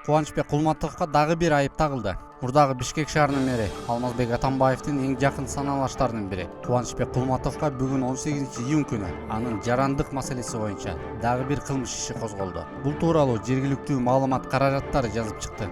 Кубанычбек Кулматовго дагы бир айып тагылды. Мурдагы Бишкек шаарынын мэри Алмазбек Атамбаевдин эң жакын саналаштарынын бири Кубанычбек Кулматовго бүгүн 18-июнь күнү анын жарандык маселеси боюнча дагы бир кылмыш иши козголду. Бул тууралуу жергиликтүү маалымат каражаттары жазып чыкты.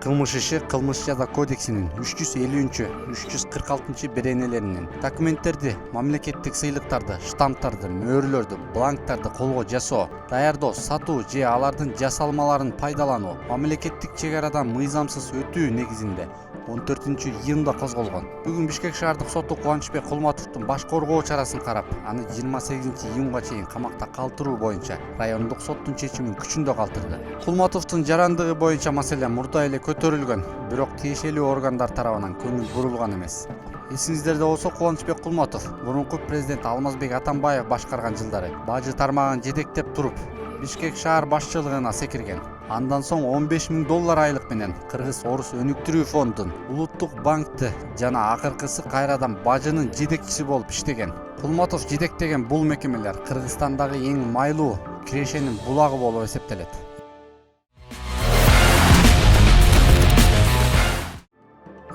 Кылмыш иши Кылмыш жаза кодексинин 350-346 беренелеринин документтерди, мамлекеттик сыйлыктарды, штамптарды, мөөрлөрдү, бланктарды колго жасоо, даярдоо, сатуу же алардын жасалмаларын пайдалануу, мамлекеттик чек арадан мыйзамсыз өтүү негизинде 14-июнда козголгон. Бүгүн Бишкек шаардык соту Кубанычбек Кулматовдун баш коргоо чарасын карап, аны 28-июнга чейин камакта калтыруу боюнча райондук соттун чечимин күчүндө калтырды. Кулматовдун жарандыгы боюнча маселе мурда эле көтөрүлгөн, бирок тиешелүү органдар тарабынан көңүл бурулган эмес. Эсиңиздерде болсо, Кубанычбек Кулматов мурунку президент Алмазбек Атамбаев башкарган жылдары бажы тармагын жетектеп туруп, Бишкек шаар башчылыгына секирген. Андан соң $15.000 айлык менен Кыргыз-Орус өнүктүрүү фондун, Улуттук банкты жана акыркысы кайрадан бажынын жетекчиси болуп иштеген. Кулматов жетектеген бул мекемелер Кыргызстандагы эң майлуу кирешенин булагы болуп эсептелет.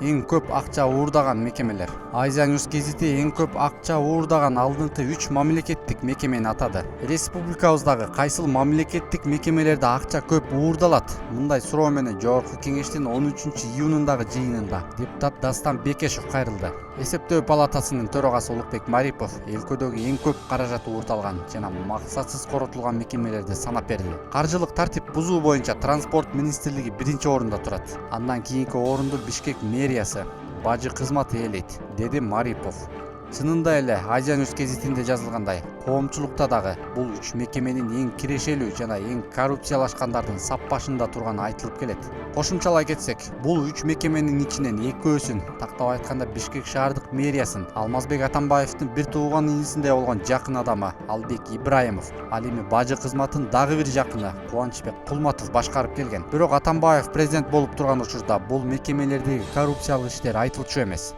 Эң көп акча уурдаган мекемелер. Азия News гезити эң көп акча уурдаган алдыңкы 3 мамлекеттик мекемени атады. Республикабыздагы кайсыл мамлекеттик мекемелерде акча көп уурдалат? Мындай суроо менен Жогорку кеңештин 13-июнундагы жыйынында депутат Дастан Бекешев кайрылды. Эсептөө палатасынын төрагасы Улукбек Марипов өлкөдөгү эң көп каражат уурдалган жана максатсыз коротулган мекемелерди санап берди. Каржылык тартип бузуу боюнча транспорт министрлиги 1-орунда турат. Андан кийинки орунду Бишкек мэриясы, бажы кызматы ээлейт, деди Марипов. Чынында эле Азия News гезитинде жазылгандай, коомчулукта дагы бул 3 мекеменин эң кирешелүү жана эң коррупциялашкандардын сап башында турганы айтылып келет. Кошумчалай кетсек, бул 3 мекеменин ичинен экөөсүн, тактап айтканда Бишкек шаардык мэриясын Алмазбек Атамбаевдин бир тууган инисиндей болгон жакын адамы Албек Ибраимов, ал эми бажы кызматын дагы бир жакыны Кубанычбек Кулматов башкарып келген. Бирок Атамбаев президент болуп турган учурда бул мекемелердеги коррупциялык иштер айтылчу эмес.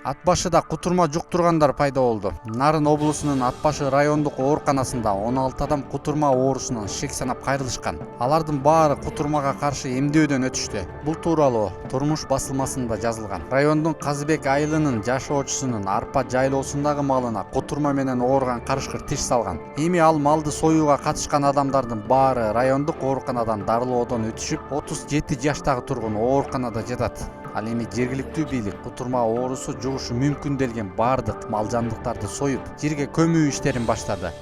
Ат башыда кутурма жуктургандар пайда болду. Нарын облусунун Ат башы райондук ооруканасында 16 адам кутурма оорусунан шек санап кайрылышкан. Алардын баары кутурмага каршы эмдөөдөн өтүштү. Бул тууралуу Турмуш басылмасында жазылган. Райондун Казыбек айылынын жашоочусунун арпа жайлоосундагы малына кутурма менен ооруган карышкыр тиш салган. Эми ал малды союуга катышкан адамдардын баары райондук ооруканадан дарылоодон өтүшүп, 37 жаштагы тургун ооруканада жатат. Ал эми жергиликтүү бийлик кутурма оорусу жугушу мүмкүн делген бардык мал жандыктарды союп, жерге көмүү иштерин баштады.